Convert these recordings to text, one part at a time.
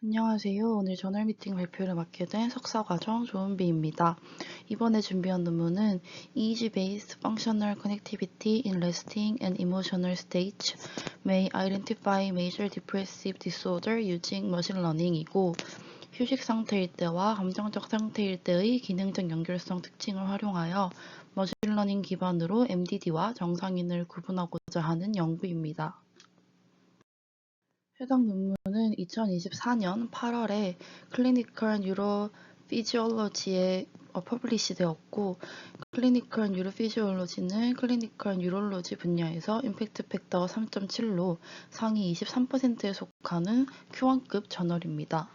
안녕하세요. 오늘 저널 미팅 발표를 맡게 된 석사과정 조은비입니다. 이번에 준비한 논문은 EEG-based functional connectivity in resting and emotional states may identify major depressive disorder using machine learning이고, 휴식 상태일 때와 감정적 상태일 때의 기능적 연결성 특징을 활용하여 머신러닝 기반으로 MDD와 정상인을 구분하고자 하는 연구입니다. 해당 논문은 2024년 8월에 클리니컬 뉴로피지올로지에 퍼블리시 되었고, 클리니컬 뉴로피지올로지는 클리니컬 뉴럴로지 분야에서 임팩트 팩터 3.7로 상위 23%에 속하는 Q1급 저널입니다.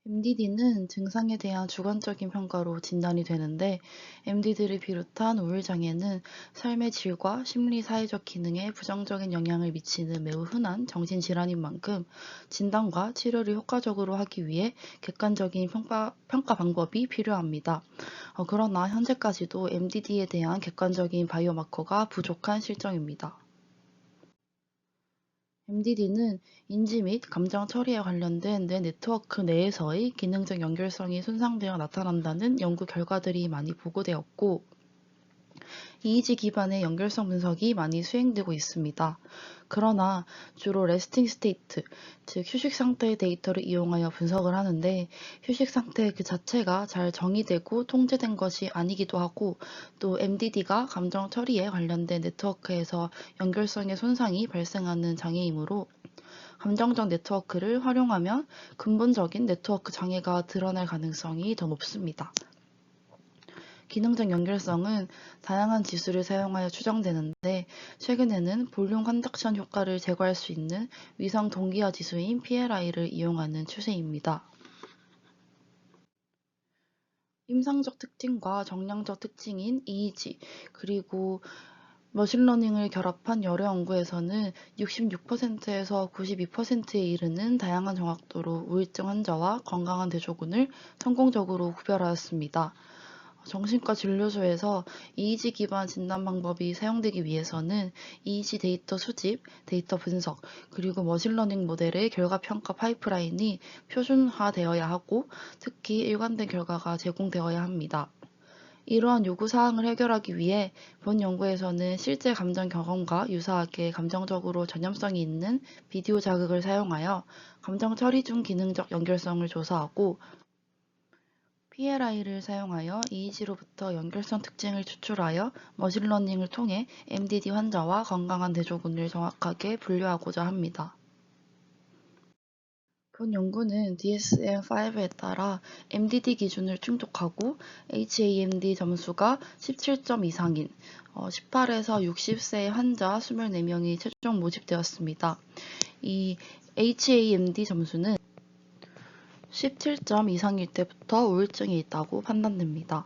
MDD는 증상에 대한 주관적인 평가로 진단이 되는데, MDD를 비롯한 우울장애는 삶의 질과 심리, 사회적 기능에 부정적인 영향을 미치는 매우 흔한 정신질환인 만큼 진단과 치료를 효과적으로 하기 위해 객관적인 평가 방법이 필요합니다. 그러나 현재까지도 MDD에 대한 객관적인 바이오마커가 부족한 실정입니다. MDD는 인지 및 감정 처리에 관련된 뇌 네트워크 내에서의 기능적 연결성이 손상되어 나타난다는 연구 결과들이 많이 보고되었고, EEG 기반의 연결성 분석이 많이 수행되고 있습니다. 그러나 주로 레스팅 스테이트, 즉 휴식 상태의 데이터를 이용하여 분석을 하는데, 휴식 상태 그 자체가 잘 정의되고 통제된 것이 아니기도 하고, 또 MDD가 감정 처리에 관련된 네트워크에서 연결성의 손상이 발생하는 장애이므로 감정적 네트워크를 활용하면 근본적인 네트워크 장애가 드러날 가능성이 더 높습니다. 기능적 연결성은 다양한 지수를 사용하여 추정되는데, 최근에는 볼륨 컨덕션 효과를 제거할 수 있는 위성 동기화 지수인 PLI를 이용하는 추세입니다. 임상적 특징과 정량적 특징인 EEG, 그리고 머신러닝을 결합한 여러 연구에서는 66%에서 92%에 이르는 다양한 정확도로 우울증 환자와 건강한 대조군을 성공적으로 구별하였습니다. 정신과 진료소에서 EEG 기반 진단 방법이 사용되기 위해서는 EEG 데이터 수집, 데이터 분석, 그리고 머신러닝 모델의 결과 평가 파이프라인이 표준화되어야 하고, 특히 일관된 결과가 제공되어야 합니다. 이러한 요구사항을 해결하기 위해 본 연구에서는 실제 감정 경험과 유사하게 감정적으로 전염성이 있는 비디오 자극을 사용하여 감정 처리 중 기능적 연결성을 조사하고, PLI를 사용하여 EEG로부터 연결성 특징을 추출하여 머신러닝을 통해 MDD 환자와 건강한 대조군을 정확하게 분류하고자 합니다. 본 연구는 DSM-5에 따라 MDD 기준을 충족하고 HAMD 점수가 17점 이상인 18에서 60세 환자 24명이 최종 모집되었습니다. 이 HAMD 점수는 17점 이상일 때부터 우울증이 있다고 판단됩니다.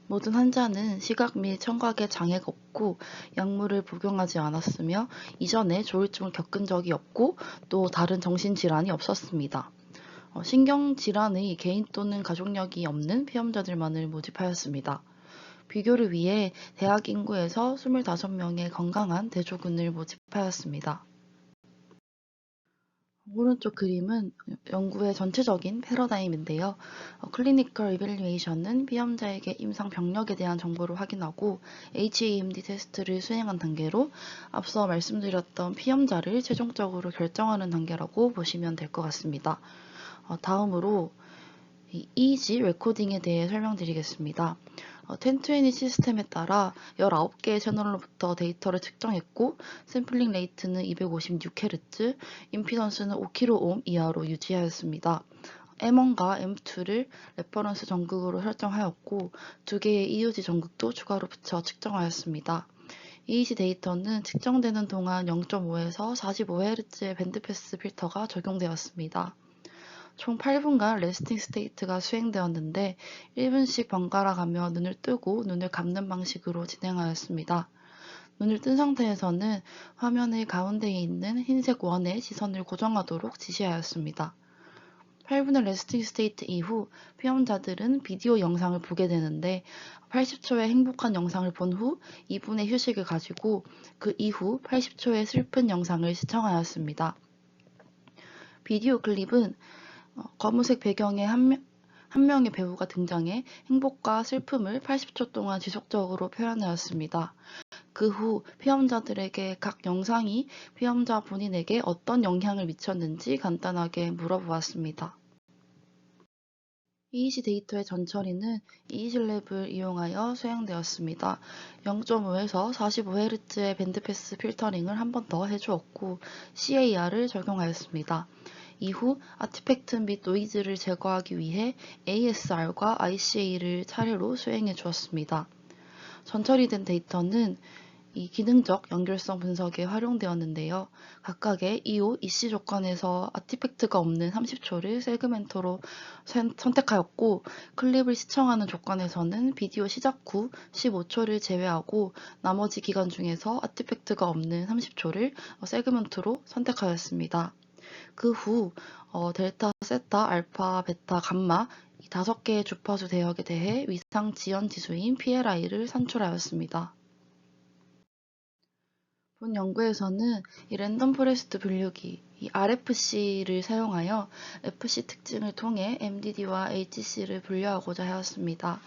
모든 환자는 시각 및 청각에 장애가 없고 약물을 복용하지 않았으며 이전에 조울증을 겪은 적이 없고 또 다른 정신질환이 없었습니다. 신경질환의 개인 또는 가족력이 없는 피험자들만을 모집하였습니다. 비교를 위해 대학 인구에서 25명의 건강한 대조군을 모집하였습니다. 오른쪽 그림은 연구의 전체적인 패러다임인데요. 클리니컬 이밸류에이션은 피험자에게 임상 병력에 대한 정보를 확인하고 HAMD 테스트를 수행한 단계로 앞서 말씀드렸던 피험자를 최종적으로 결정하는 단계라고 보시면 될 것 같습니다. 다음으로 EEG 레코딩에 대해 설명드리겠습니다. 1020 시스템에 따라 19개의 채널로부터 데이터를 측정했고, 샘플링 레이트는 256Hz, 임피던스는 5kΩ 이하로 유지하였습니다. M1과 M2를 레퍼런스 전극으로 설정하였고, 2개의 EUG 전극도 추가로 붙여 측정하였습니다. EEG 데이터는 측정되는 동안 0.5에서 45Hz의 밴드패스 필터가 적용되었습니다. 총 8분간 레스팅 스테이트가 수행되었는데 1분씩 번갈아 가며 눈을 뜨고 눈을 감는 방식으로 진행하였습니다. 눈을 뜬 상태에서는 화면의 가운데에 있는 흰색 원에 시선을 고정하도록 지시하였습니다. 8분의 레스팅 스테이트 이후 피험자들은 비디오 영상을 보게 되는데 80초의 행복한 영상을 본 후 2분의 휴식을 가지고 그 이후 80초의 슬픈 영상을 시청하였습니다. 비디오 클립은 검은색 배경에 한 명의 배우가 등장해 행복과 슬픔을 80초 동안 지속적으로 표현하였습니다. 그 후 피험자들에게 각 영상이 피험자 본인에게 어떤 영향을 미쳤는지 간단하게 물어보았습니다. EEG 데이터의 전처리는 EEG랩을 이용하여 수행되었습니다. 0.5에서 45Hz의 밴드패스 필터링을 한 번 더 해주었고 CAR을 적용하였습니다. 이후 아티팩트 및 노이즈를 제거하기 위해 ASR과 ICA를 차례로 수행해 주었습니다. 전처리된 데이터는 이 기능적 연결성 분석에 활용되었는데요. 각각의 EO, EC 조건에서 아티팩트가 없는 30초를 세그멘트로 선택하였고, 클립을 시청하는 조건에서는 비디오 시작 후 15초를 제외하고 나머지 기간 중에서 아티팩트가 없는 30초를 세그멘트로 선택하였습니다. 그 후 델타, 세타, 알파, 베타, 감마 이 5개의 주파수 대역에 대해 위상 지연 지수인 PLI를 산출하였습니다. 본 연구에서는 이 랜덤 포레스트 분류기, 이 RFC를 사용하여 FC 특징을 통해 MDD와 HC를 분류하고자 하였습니다.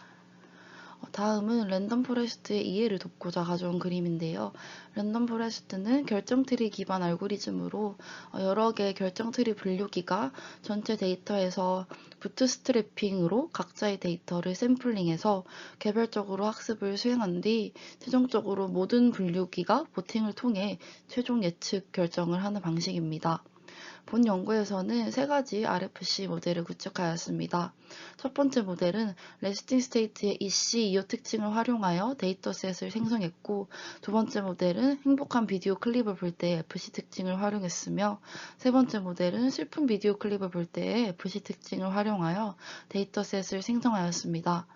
다음은 랜덤 포레스트의 이해를 돕고자 가져온 그림인데요. 랜덤 포레스트는 결정트리 기반 알고리즘으로 여러 개의 결정트리 분류기가 전체 데이터에서 부트스트래핑으로 각자의 데이터를 샘플링해서 개별적으로 학습을 수행한 뒤 최종적으로 모든 분류기가 보팅을 통해 최종 예측 결정을 하는 방식입니다. 본 연구에서는 3가지 RFC 모델을 구축하였습니다. 첫 번째 모델은 레스팅 스테이트의 EC, EO 특징을 활용하여 데이터셋을 생성했고, 두 번째 모델은 행복한 비디오 클립을 볼 때의 FC 특징을 활용했으며, 세 번째 모델은 슬픈 비디오 클립을 볼 때의 FC 특징을 활용하여 데이터셋을 생성하였습니다.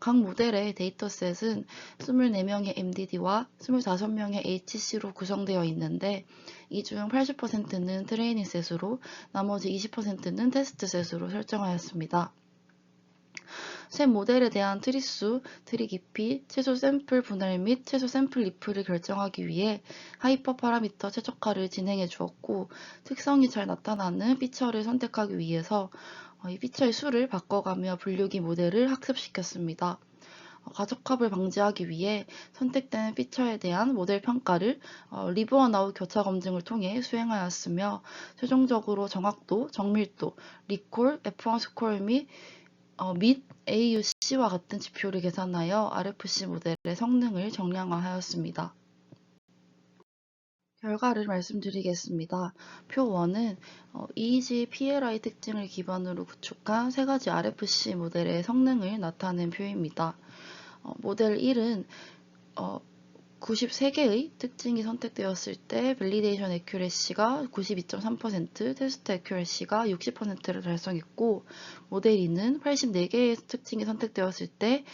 각 모델의 데이터셋은 24명의 MDD와 25명의 HC로 구성되어 있는데 이 중 80%는 트레이닝 셋으로 나머지 20%는 테스트 셋으로 설정하였습니다. 세 모델에 대한 트리 수, 트리 깊이, 최소 샘플 분할 및 최소 샘플 리플을 결정하기 위해 하이퍼 파라미터 최적화를 진행해 주었고 특성이 잘 나타나는 피처를 선택하기 위해서 이 피처의 수를 바꿔가며 분류기 모델을 학습시켰습니다. 가적합을 방지하기 위해 선택된 피처에 대한 모델 평가를 리브어나웃 교차 검증을 통해 수행하였으며 최종적으로 정확도, 정밀도, 리콜, F1 스코어 및 AUC와 같은 지표를 계산하여 RFC 모델의 성능을 정량화하였습니다. 결과를 말씀드리겠습니다. 표 1은 EEG PLI 특징을 기반으로 구축한 3가지 RFC 모델의 성능을 나타낸 표입니다. 모델 1은 93개의 특징이 선택되었을 때 밸리데이션 애큐레시가 92.3%, 테스트 애큐레시가 60%를 달성했고 모델 2는 84개의 특징이 선택되었을 때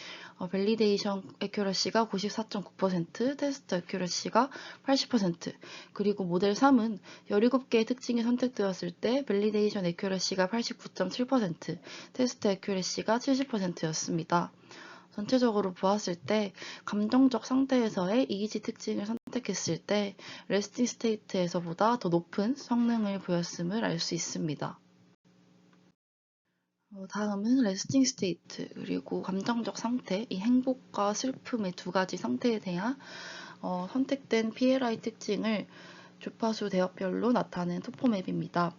밸리데이션 애큐러시가 94.9%, 테스트 애큐러시가 80%, 그리고 모델 3은 17개의 특징이 선택되었을 때 밸리데이션 애큐러시가 89.7%, 테스트 애큐러시가 70%였습니다. 전체적으로 보았을 때 감정적 상태에서의 EEG 특징을 선택했을 때 레스팅 스테이트에서보다 더 높은 성능을 보였음을 알 수 있습니다. 다음은 레스팅 스테이트 그리고 감정적 상태, 이 행복과 슬픔의 2가지 상태에 대한 선택된 PLI 특징을 주파수 대역별로 나타낸 토포맵입니다.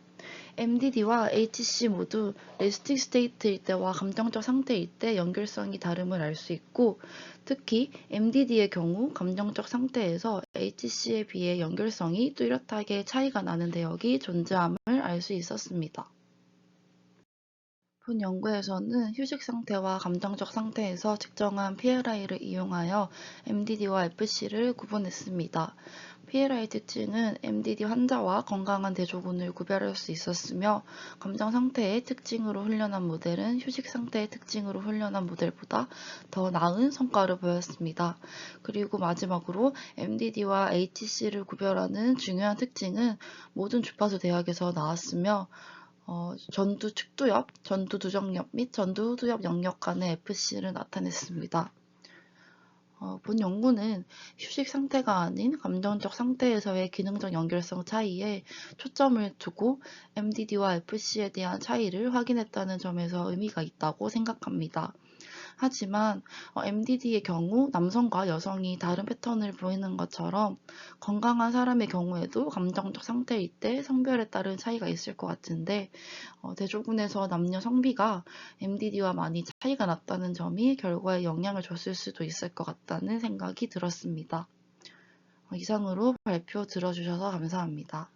MDD와 HC 모두 레스팅 스테이트일 때와 감정적 상태일 때 연결성이 다름을 알 수 있고 특히 MDD의 경우 감정적 상태에서 HC에 비해 연결성이 뚜렷하게 차이가 나는 대역이 존재함을 알 수 있었습니다. 본 연구에서는 휴식 상태와 감정적 상태에서 측정한 PLI를 이용하여 MDD와 FC를 구분했습니다. PLI 특징은 MDD 환자와 건강한 대조군을 구별할 수 있었으며 감정 상태의 특징으로 훈련한 모델은 휴식 상태의 특징으로 훈련한 모델보다 더 나은 성과를 보였습니다. 그리고 마지막으로 MDD와 HC를 구별하는 중요한 특징은 모든 주파수 대역에서 나왔으며 전두 측두엽, 전두 두정엽 및 전두 후두엽 영역 간의 FC를 나타냈습니다. 본 연구는 휴식 상태가 아닌 감정적 상태에서의 기능적 연결성 차이에 초점을 두고 MDD와 FC에 대한 차이를 확인했다는 점에서 의미가 있다고 생각합니다. 하지만 MDD의 경우 남성과 여성이 다른 패턴을 보이는 것처럼 건강한 사람의 경우에도 감정적 상태일 때 성별에 따른 차이가 있을 것 같은데 대조군에서 남녀 성비가 MDD와 많이 차이가 났다는 점이 결과에 영향을 줬을 수도 있을 것 같다는 생각이 들었습니다. 이상으로 발표 들어주셔서 감사합니다.